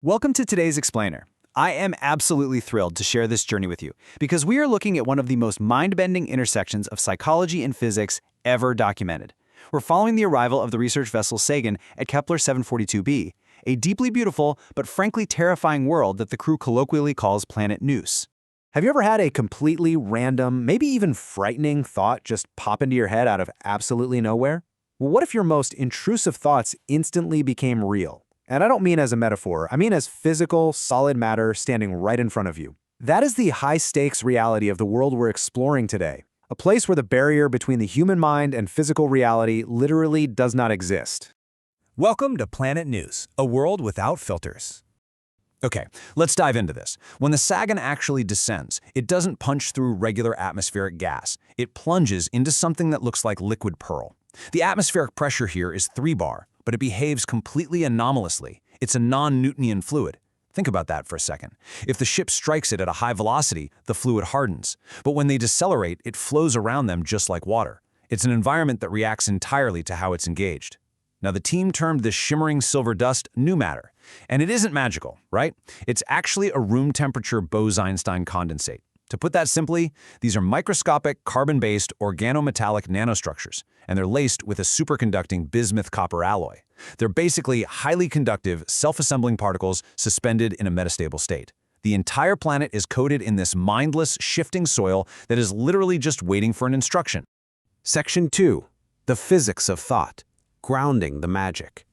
Welcome to today's Explainer. I am absolutely thrilled to share this journey with you because we are looking at one of the most mind-bending intersections of psychology and physics ever documented. We're following the arrival of the research vessel Sagan at Kepler 742b, a deeply beautiful but frankly terrifying world that the crew colloquially calls planet Noos. Have you ever had a completely random, maybe even frightening thought just pop into your head out of absolutely nowhere? Well, what if your most intrusive thoughts instantly became real? And I don't mean as a metaphor, I mean as physical, solid matter standing right in front of you. That is the high-stakes reality of the world we're exploring today, a place where the barrier between the human mind and physical reality literally does not exist. Welcome to Planet Noos, a world without filters. Okay, let's dive into this. When the Sagan actually descends, it doesn't punch through regular atmospheric gas. It plunges into something that looks like liquid pearl. The atmospheric pressure here is 3 bar, but it behaves completely anomalously. It's a non-Newtonian fluid. Think about that for a second. If the ship strikes it at a high velocity, the fluid hardens. But when they decelerate, it flows around them just like water. It's an environment that reacts entirely to how it's engaged. Now, the team termed this shimmering silver dust new matter. And it isn't magical, right? It's actually a room-temperature Bose-Einstein condensate. To put that simply, these are microscopic, carbon-based, organometallic nanostructures, and they're laced with a superconducting bismuth copper alloy. They're basically highly conductive, self-assembling particles suspended in a metastable state. The entire planet is coated in this mindless, shifting soil that is literally just waiting for an instruction. Section 2. The physics of thought. Grounding the magic.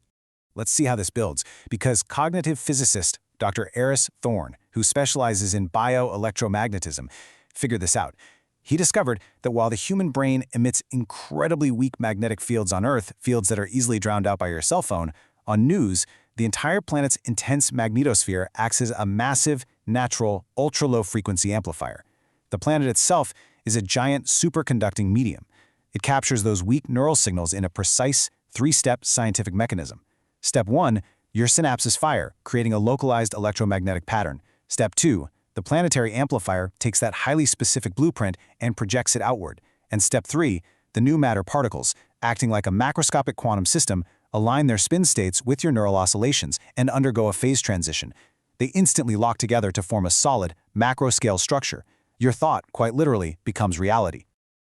Let's see how this builds, because cognitive physicist Dr. Eris Thorne, who specializes in bioelectromagnetism, figured this out. He discovered that while the human brain emits incredibly weak magnetic fields on Earth, fields that are easily drowned out by your cell phone, on Noos, the entire planet's intense magnetosphere acts as a massive, natural, ultra-low frequency amplifier. The planet itself is a giant superconducting medium. It captures those weak neural signals in a precise, 3-step scientific mechanism. Step 1, your synapses fire, creating a localized electromagnetic pattern. Step 2, the planetary amplifier takes that highly specific blueprint and projects it outward. And step 3, the new matter particles, acting like a macroscopic quantum system, align their spin states with your neural oscillations and undergo a phase transition. They instantly lock together to form a solid, macro-scale structure. Your thought, quite literally, becomes reality.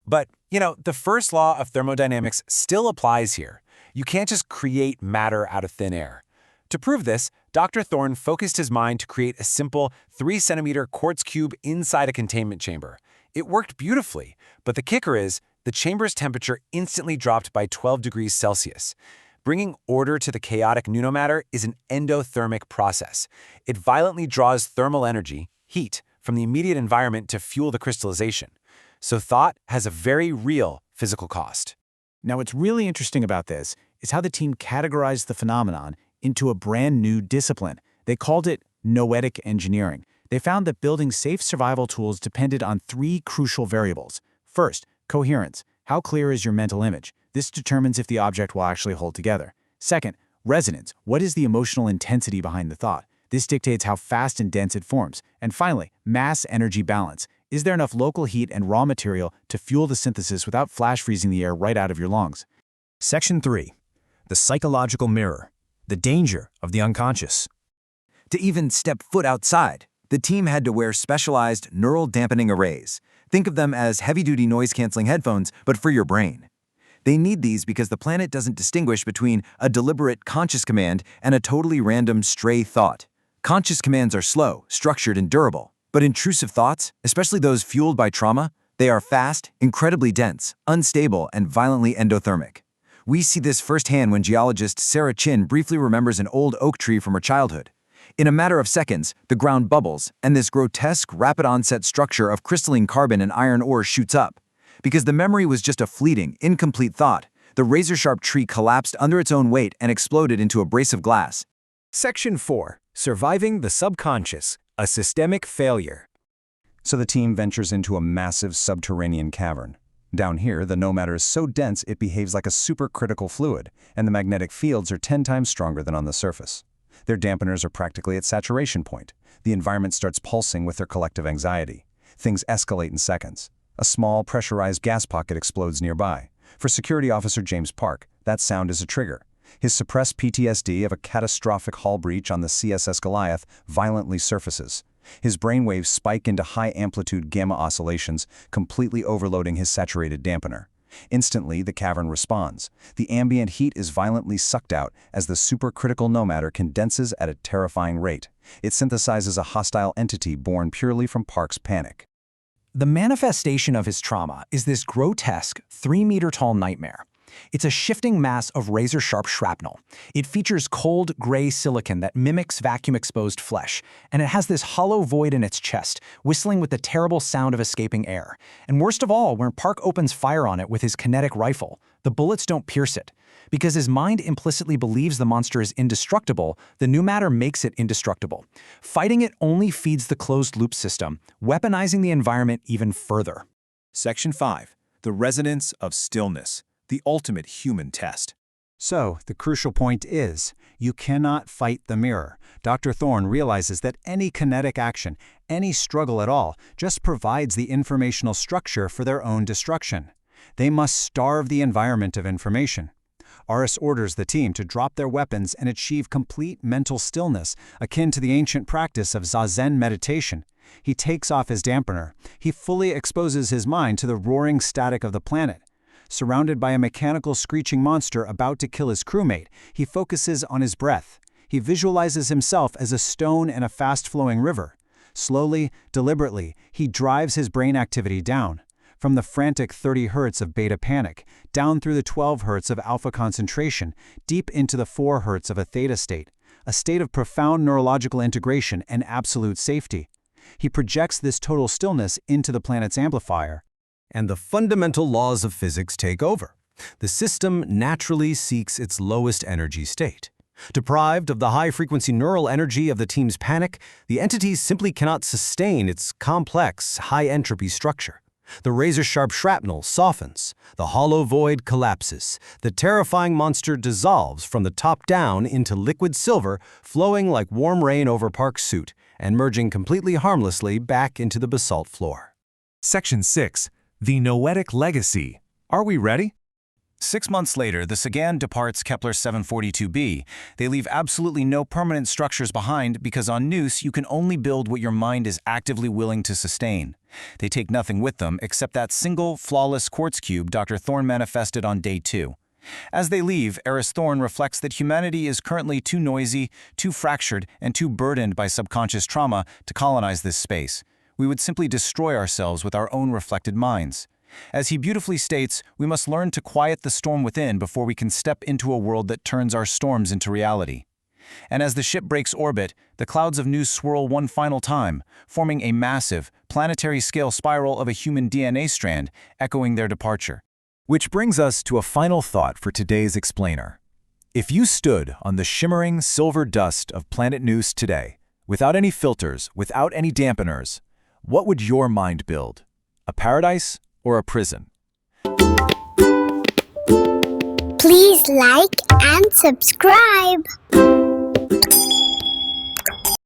But, the first law of thermodynamics still applies here. You can't just create matter out of thin air. To prove this, Dr. Thorne focused his mind to create a simple 3-centimeter quartz cube inside a containment chamber. It worked beautifully, but the kicker is the chamber's temperature instantly dropped by 12 degrees Celsius. Bringing order to the chaotic pneumomatter is an endothermic process. It violently draws thermal energy, heat, from the immediate environment to fuel the crystallization. So thought has a very real physical cost. Now, what's really interesting about this is how the team categorized the phenomenon into a brand new discipline. They called it Noetic engineering. They found that building safe survival tools depended on 3 crucial variables. First, coherence. How clear is your mental image? This determines if the object will actually hold together. Second, resonance. What is the emotional intensity behind the thought? This dictates how fast and dense it forms. And finally, mass-energy balance. Is there enough local heat and raw material to fuel the synthesis without flash freezing the air right out of your lungs? Section 3. The psychological mirror. The danger of the unconscious. To even step foot outside, the team had to wear specialized neural dampening arrays. Think of them as heavy-duty noise-canceling headphones, but for your brain. They need these because the planet doesn't distinguish between a deliberate conscious command and a totally random stray thought. Conscious commands are slow, structured, and durable. But intrusive thoughts, especially those fueled by trauma, they are fast, incredibly dense, unstable, and violently endothermic. We see this firsthand when geologist Sarah Chin briefly remembers an old oak tree from her childhood. In a matter of seconds, the ground bubbles, and this grotesque, rapid-onset structure of crystalline carbon and iron ore shoots up. Because the memory was just a fleeting, incomplete thought, the razor-sharp tree collapsed under its own weight and exploded into a brace of glass. Section 4. Surviving the subconscious. A systemic failure. So the team ventures into a massive subterranean cavern. Down here, the no matter is so dense it behaves like a supercritical fluid, and the magnetic fields are 10 times stronger than on the surface. Their dampeners are practically at saturation point. The environment starts pulsing with their collective anxiety. Things escalate in seconds. A small, pressurized gas pocket explodes nearby. For Security Officer James Park, that sound is a trigger. His suppressed PTSD of a catastrophic hull breach on the CSS Goliath violently surfaces. His brainwaves spike into high-amplitude gamma oscillations, completely overloading his saturated dampener. Instantly, the cavern responds. The ambient heat is violently sucked out as the supercritical no matter condenses at a terrifying rate. It synthesizes a hostile entity born purely from Park's panic. The manifestation of his trauma is this grotesque, 3-meter-tall nightmare. It's a shifting mass of razor-sharp shrapnel. It features cold, gray silicon that mimics vacuum-exposed flesh, and it has this hollow void in its chest, whistling with the terrible sound of escaping air. And worst of all, when Park opens fire on it with his kinetic rifle, the bullets don't pierce it. Because his mind implicitly believes the monster is indestructible, the new matter makes it indestructible. Fighting it only feeds the closed-loop system, weaponizing the environment even further. Section 5. The resonance of stillness. The ultimate human test. So, the crucial point is, you cannot fight the mirror. Dr. Thorne realizes that any kinetic action, any struggle at all, just provides the informational structure for their own destruction. They must starve the environment of information. Aris orders the team to drop their weapons and achieve complete mental stillness, akin to the ancient practice of Zazen meditation. He takes off his dampener. He fully exposes his mind to the roaring static of the planet. Surrounded by a mechanical screeching monster about to kill his crewmate, he focuses on his breath. He visualizes himself as a stone in a fast-flowing river. Slowly, deliberately, he drives his brain activity down. From the frantic 30 Hz of beta panic, down through the 12 Hz of alpha concentration, deep into the 4 Hz of a theta state, a state of profound neurological integration and absolute safety. He projects this total stillness into the planet's amplifier. And the fundamental laws of physics take over. The system naturally seeks its lowest energy state. Deprived of the high-frequency neural energy of the team's panic, the entity simply cannot sustain its complex, high-entropy structure. The razor-sharp shrapnel softens, the hollow void collapses, the terrifying monster dissolves from the top down into liquid silver, flowing like warm rain over Park's suit, and merging completely harmlessly back into the basalt floor. Section 6. The Noetic legacy. Are we ready? 6 months later, the Sagan departs Kepler 742b. They leave absolutely no permanent structures behind because on Noos you can only build what your mind is actively willing to sustain. They take nothing with them except that single, flawless quartz cube Dr. Thorne manifested on day 2. As they leave, Eris Thorne reflects that humanity is currently too noisy, too fractured, and too burdened by subconscious trauma to colonize this space. We would simply destroy ourselves with our own reflected minds. As he beautifully states, we must learn to quiet the storm within before we can step into a world that turns our storms into reality. And as the ship breaks orbit, the clouds of Noos swirl one final time, forming a massive, planetary-scale spiral of a human DNA strand, echoing their departure. Which brings us to a final thought for today's explainer. If you stood on the shimmering silver dust of planet Noos today, without any filters, without any dampeners, what would your mind build? A paradise or a prison? Please like and subscribe.